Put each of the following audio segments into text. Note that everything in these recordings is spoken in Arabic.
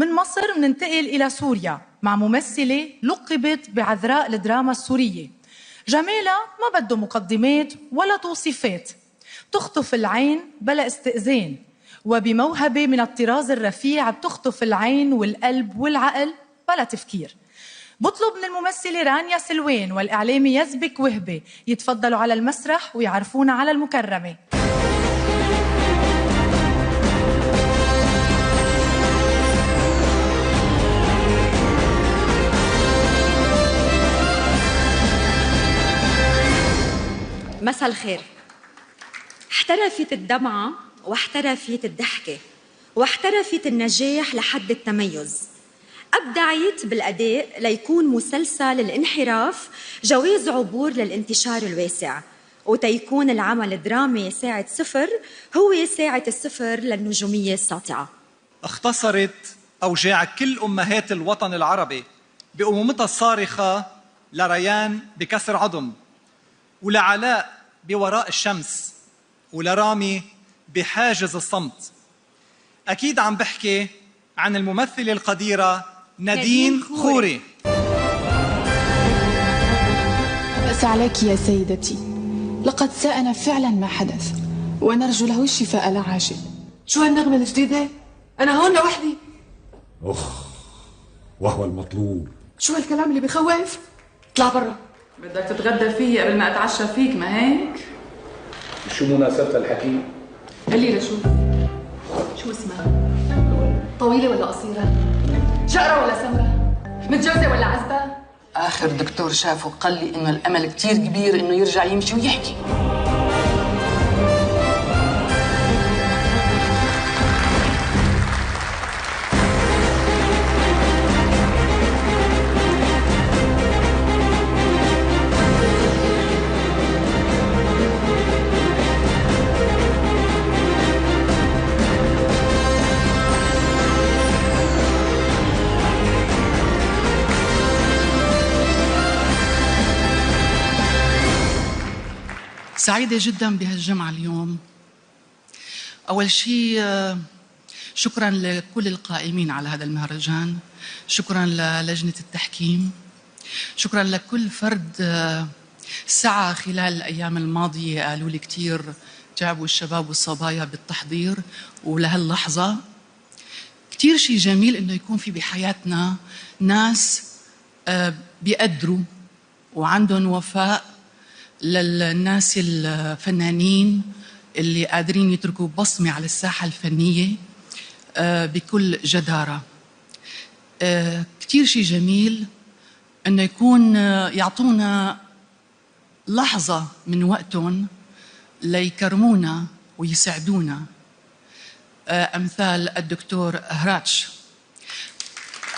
من مصر مننتقل إلى سوريا مع ممثلة لقبت بعذراء الدراما السورية. جمالها ما بده مقدمات ولا توصيفات، تخطف العين بلا استئذان، وبموهبة من الطراز الرفيع بتخطف العين والقلب والعقل بلا تفكير. بطلب من الممثلة رانيا سلوان والإعلامي يزبك وهبة يتفضلوا على المسرح ويعرفونا على المكرمة. مساء الخير. احترفت الدمعة واحترفت الضحكة واحترفت النجاح لحد التميز. أبدعت بالأداء ليكون مسلسل الانحراف جواز عبور للانتشار الواسع، وتيكون العمل الدرامي ساعة صفر هو ساعة الصفر للنجومية الساطعة. اختصرت أوجاع كل أمهات الوطن العربي بأمومتها الصارخة لريان بكسر عظم، ولعلاء بوراء الشمس، ولرامي بحاجز الصمت. أكيد عم بحكي عن الممثلة القديرة نادين خوري. بأس عليك يا سيدتي، لقد ساءنا فعلا ما حدث ونرجو له الشفاء العاجل. شو هالنغمة الجديدة؟ أنا هون لوحدي. وهو المطلوب. شو هالكلام اللي بخوف؟ اطلع برا. بدك تتغدى فيي قبل ما اتعشى فيك، ما هيك؟ شو مناسبة الحكي؟ قلي شو اسمها؟ طويلة ولا قصيرة؟ شقرة ولا سمرة؟ متجوزة ولا عزبة؟ آخر دكتور شافه قال لي إنه الأمل كتير كبير إنه يرجع يمشي ويحكي. سعيدة جدا بهالجمعة اليوم. أول شيء شكرا لكل القائمين على هذا المهرجان، شكرا للجنة التحكيم، شكرا لكل فرد سعى خلال الأيام الماضية. قالوا لي كتير تعبوا الشباب والصبايا بالتحضير، ولهاللحظة كتير شيء جميل إنه يكون في بحياتنا ناس بيقدروا وعندهم وفاء للناس الفنانين اللي قادرين يتركوا بصمة على الساحة الفنية بكل جدارة. كتير شيء جميل أنه يكون يعطونا لحظة من وقتهم ليكرمونا ويساعدونا، أمثال الدكتور هراتش.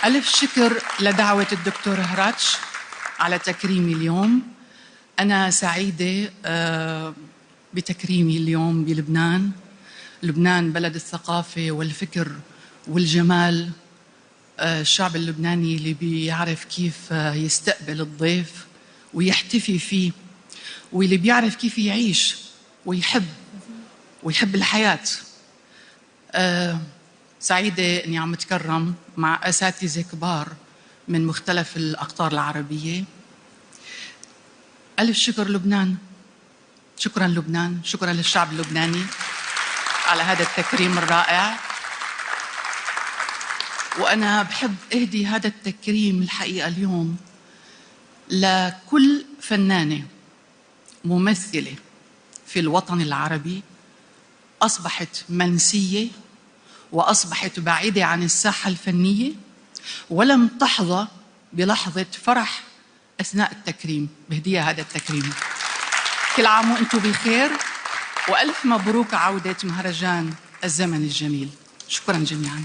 ألف شكر لدعوة الدكتور هراتش على تكريمي اليوم. أنا سعيدة بتكريمي اليوم بلبنان. لبنان بلد الثقافة والفكر والجمال، الشعب اللبناني اللي بيعرف كيف يستقبل الضيف ويحتفي فيه، واللي بيعرف كيف يعيش ويحب الحياة. سعيدة أني عم أتكرم مع أساتذة كبار من مختلف الأقطار العربية. ألف شكر لبنان، شكرا لبنان، شكرا للشعب اللبناني على هذا التكريم الرائع. وأنا بحب أهدي هذا التكريم الحقيقة اليوم لكل فنانة ممثلة في الوطن العربي أصبحت منسية وأصبحت بعيدة عن الساحة الفنية ولم تحظى بلحظة فرح أثناء التكريم. بهدية هذا التكريم. كل عام وأنتم بخير، وألف مبروك عودة مهرجان الزمن الجميل. شكرا جميعا.